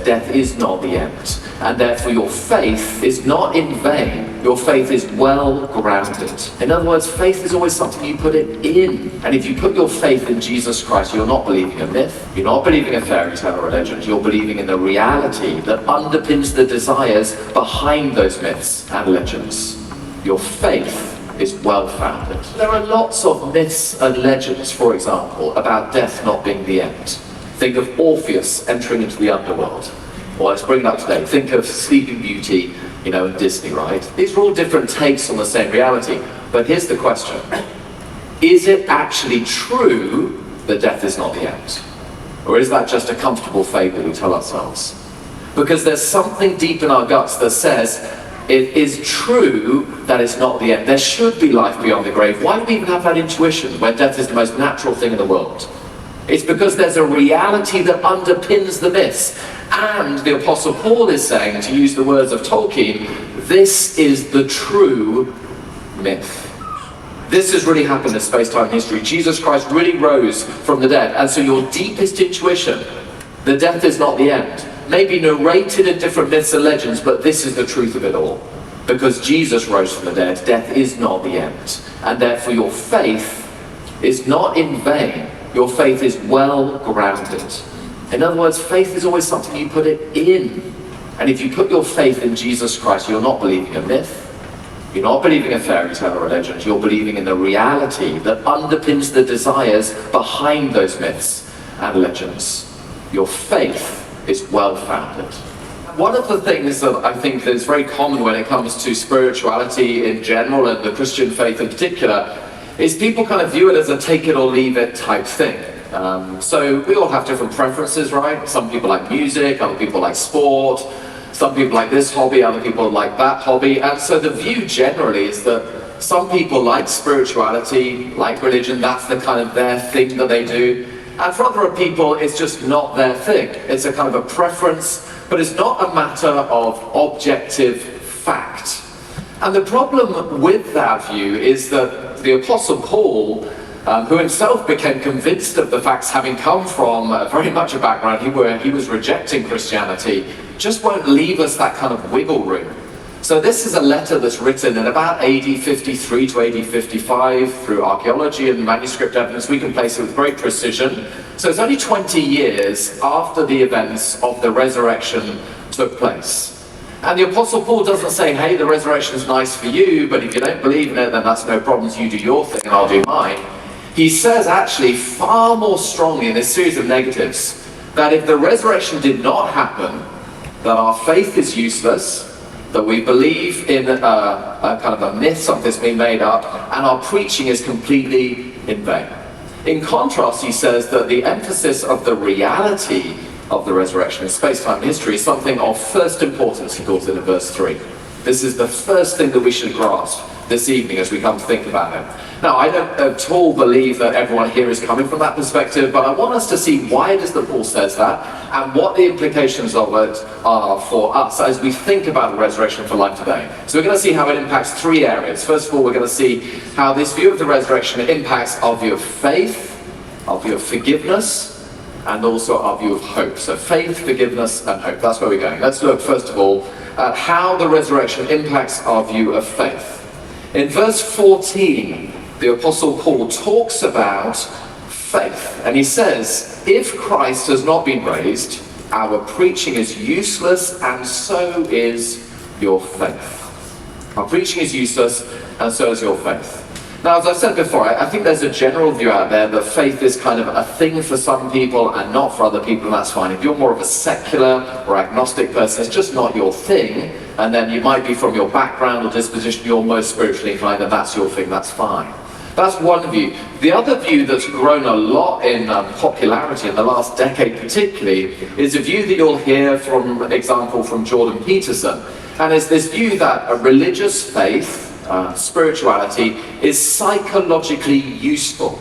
Death is not the end, and therefore your faith is not in vain. Your faith is well grounded. In other words, faith is always something you put it in. And if you put your faith in Jesus Christ, you're not believing a myth, you're not believing a fairy tale or a legend, you're believing in the reality that underpins the desires behind those myths and legends. Your faith is well-founded. There are lots of myths and legends, for example, about death not being the end. Think of Orpheus entering into the underworld. Or let's bring it up today. Think of Sleeping Beauty, in Disney, right? These are all different takes on the same reality. But here's the question. Is it actually true that death is not the end? Or is that just a comfortable fable we tell ourselves? Because there's something deep in our guts that says it is true that it's not the end. There should be life beyond the grave. Why do we even have that intuition when death is the most natural thing in the world? It's because there's a reality that underpins the myths. And the Apostle Paul is saying, to use the words of Tolkien, this is the true myth. This has really happened in space-time history. Jesus Christ really rose from the dead. And so your deepest intuition, that death is not the end, may be narrated in different myths and legends, but this is the truth of it all. Because Jesus rose from the dead, death is not the end. And therefore your faith is not in vain. Your faith is well grounded. In other words, faith is always something you put it in. And if you put your faith in Jesus Christ, you're not believing a myth, you're not believing a fairy tale or a legend, you're believing in the reality that underpins the desires behind those myths and legends. Your faith is well-founded. One of the things that I think is very common when it comes to spirituality in general and the Christian faith in particular is people kind of view it as a take it or leave it type thing. So we all have different preferences, right? Some people like music, other people like sport, some people like this hobby, other people like that hobby. And so the view generally is that some people like spirituality, like religion, that's the kind of their thing that they do. And for other people, it's just not their thing. It's a kind of a preference, but it's not a matter of objective fact. And the problem with that view is that the Apostle Paul, who himself became convinced of the facts having come from very much a background where he was rejecting Christianity, just won't leave us that kind of wiggle room. So this is a letter that's written in about AD 53 to AD 55 through archaeology and manuscript evidence. We can place it with great precision. So it's only 20 years after the events of the resurrection took place. And the Apostle Paul doesn't say, hey, the resurrection is nice for you, but if you don't believe in it, then that's no problems, you do your thing and I'll do mine. He says actually far more strongly in this series of negatives that if the resurrection did not happen, that our faith is useless, that we believe in a kind of a myth, something that's been made up, and our preaching is completely in vain. In contrast, he says that the emphasis of the reality of the resurrection in space-time history is something of first importance, he calls it in verse 3. This is the first thing that we should grasp this evening as we come to think about it. Now, I don't at all believe that everyone here is coming from that perspective, but I want us to see why it is that Paul says that and what the implications of it are for us as we think about the resurrection for life today. So we're going to see how it impacts three areas. First of all, we're going to see how this view of the resurrection impacts our view of faith, our view of forgiveness, and also our view of hope. So faith, forgiveness, and hope. That's where we're going. Let's look first of all at how the resurrection impacts our view of faith. In verse 14, the Apostle Paul talks about faith, and he says, if Christ has not been raised, our preaching is useless, and so is your faith. Our preaching is useless, and so is your faith. Now, as I said before, I think there's a general view out there that faith is kind of a thing for some people and not for other people, and that's fine. If you're more of a secular or agnostic person, it's just not your thing, and then you might be from your background or disposition, you're most spiritually inclined, and that's your thing, that's fine. That's one view. The other view that's grown a lot in popularity in the last decade particularly is a view that you'll hear from example from Jordan Peterson, and it's this view that a religious faith, spirituality, is psychologically useful.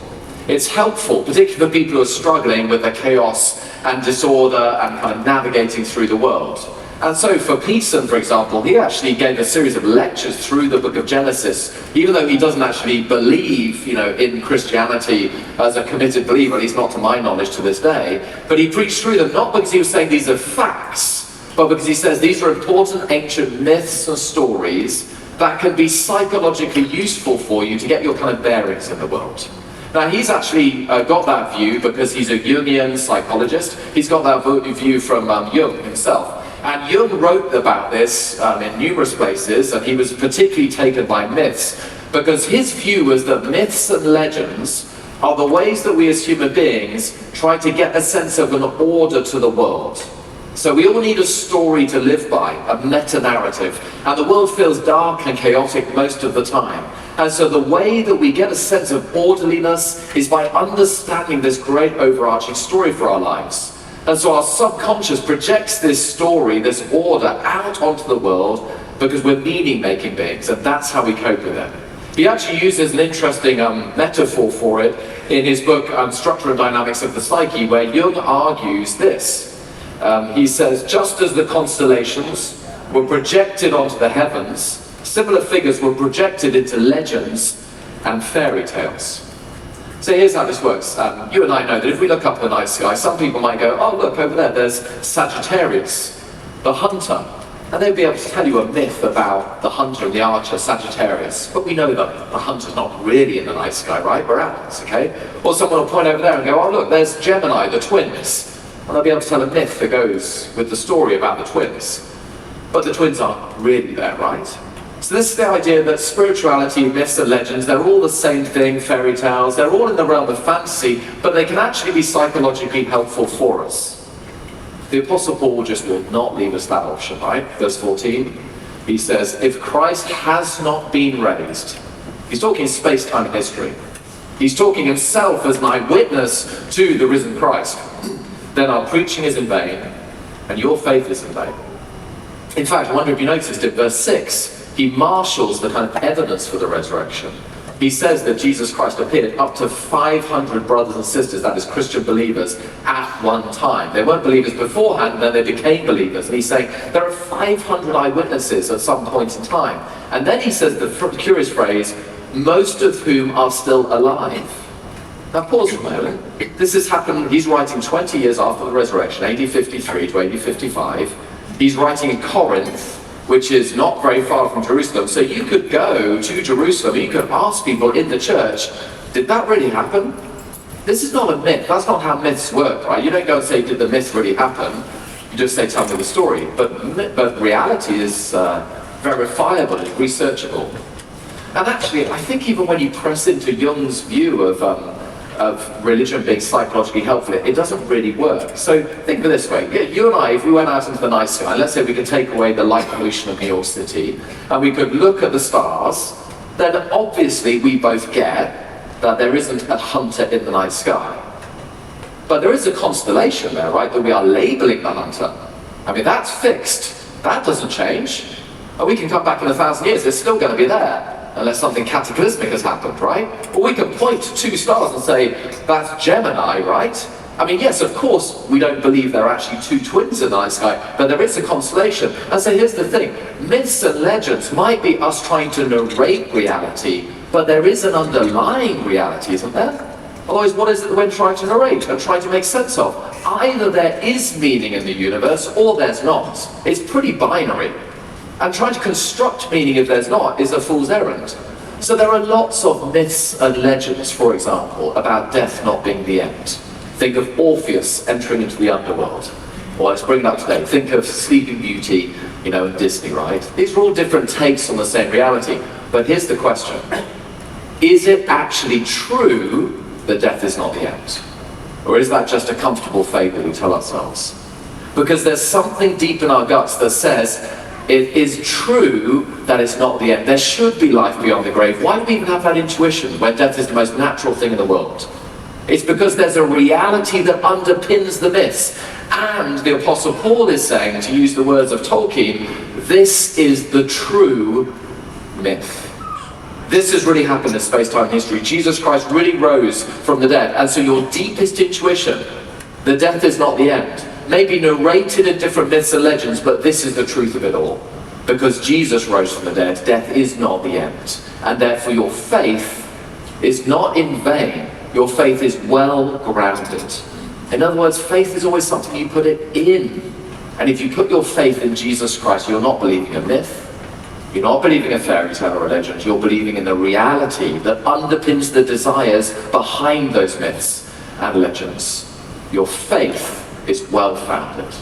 It's helpful, particularly for people who are struggling with the chaos and disorder and kind of navigating through the world. And so for Peterson, for example, he actually gave a series of lectures through the book of Genesis, even though he doesn't actually believe, in Christianity as a committed believer, at least not to my knowledge to this day, but he preached through them, not because he was saying these are facts, but because he says these are important ancient myths and stories that can be psychologically useful for you to get your kind of bearings in the world. Now, he's actually got that view because he's a Jungian psychologist. He's got that view from Jung himself. And Jung wrote about this in numerous places, and he was particularly taken by myths, because his view was that myths and legends are the ways that we as human beings try to get a sense of an order to the world. So we all need a story to live by, a meta-narrative, and the world feels dark and chaotic most of the time. And so the way that we get a sense of orderliness is by understanding this great overarching story for our lives. And so our subconscious projects this story, this order, out onto the world because we're meaning-making beings, and that's how we cope with it. He actually uses an interesting metaphor for it in his book, Structure and Dynamics of the Psyche, where Jung argues this. He says, just as the constellations were projected onto the heavens, similar figures were projected into legends and fairy tales. So here's how this works. You and I know that if we look up at the night sky, some people might go, oh look, over there, there's Sagittarius, the hunter. And they'll be able to tell you a myth about the hunter and the archer, Sagittarius. But we know that the hunter's not really in the night sky, right? We're owls, okay? Or someone will point over there and go, oh look, there's Gemini, the twins. And they'll be able to tell a myth that goes with the story about the twins. But the twins aren't really there, right? So this is the idea that spirituality, myths and legends, they're all the same thing, fairy tales, they're all in the realm of fantasy, but they can actually be psychologically helpful for us. The Apostle Paul just will not leave us that option, right? Verse 14, he says, if Christ has not been raised, he's talking space-time history, he's talking himself as an eyewitness to the risen Christ, then our preaching is in vain, and your faith is in vain. In fact, I wonder if you noticed in verse 6, he marshals the kind of evidence for the resurrection. He says that Jesus Christ appeared up to 500 brothers and sisters, that is Christian believers, at one time. They weren't believers beforehand, and then they became believers. And he's saying there are 500 eyewitnesses at some point in time. And then he says the curious phrase, most of whom are still alive. Now pause for a moment. This has happened, he's writing 20 years after the resurrection, AD 53 to AD 55. He's writing in Corinth, which is not very far from Jerusalem. So you could go to Jerusalem, you could ask people in the church, did that really happen? This is not a myth, that's not how myths work, right? You don't go and say, did the myth really happen? You just say, tell me the story. But reality is verifiable, it's researchable. And actually, I think even when you press into Jung's view of religion being psychologically helpful, it doesn't really work. So think of it this way, you and I, if we went out into the night sky, let's say we could take away the light pollution of New York City, and we could look at the stars, then obviously we both get that there isn't a hunter in the night sky. But there is a constellation there, right, that we are labeling the hunter. I mean, that's fixed. That doesn't change. And we can come back in 1,000 years, it's still going to be there. Unless something cataclysmic has happened, right? Or we can point to two stars and say, that's Gemini, right? I mean, yes, of course, we don't believe there are actually two twins in the night sky, but there is a constellation. And so here's the thing, myths and legends might be us trying to narrate reality, but there is an underlying reality, isn't there? Otherwise, what is it that we're trying to narrate and trying to make sense of? Either there is meaning in the universe, or there's not. It's pretty binary. And trying to construct meaning if there's not is a fool's errand. So there are lots of myths and legends, for example, about death not being the end. Think of Orpheus entering into the underworld. Or let's bring it up today. Think of Sleeping Beauty, you know, in Disney, right? These are all different takes on the same reality. But here's the question. Is it actually true that death is not the end? Or is that just a comfortable fable we tell ourselves? Because there's something deep in our guts that says, it is true that it's not the end. There should be life beyond the grave. Why do we even have that intuition when death is the most natural thing in the world? It's because there's a reality that underpins the myths. And the Apostle Paul is saying, to use the words of Tolkien, this is the true myth. This has really happened in space-time history. Jesus Christ really rose from the dead. And so your deepest intuition, that death is not the end, may be narrated in different myths and legends, but this is the truth of it all. Because Jesus rose from the dead, death is not the end. And therefore your faith is not in vain. Your faith is well grounded. In other words, faith is always something you put it in. And if you put your faith in Jesus Christ, you're not believing a myth. You're not believing a fairy tale or a legend. You're believing in the reality that underpins the desires behind those myths and legends. Your faith is well-founded.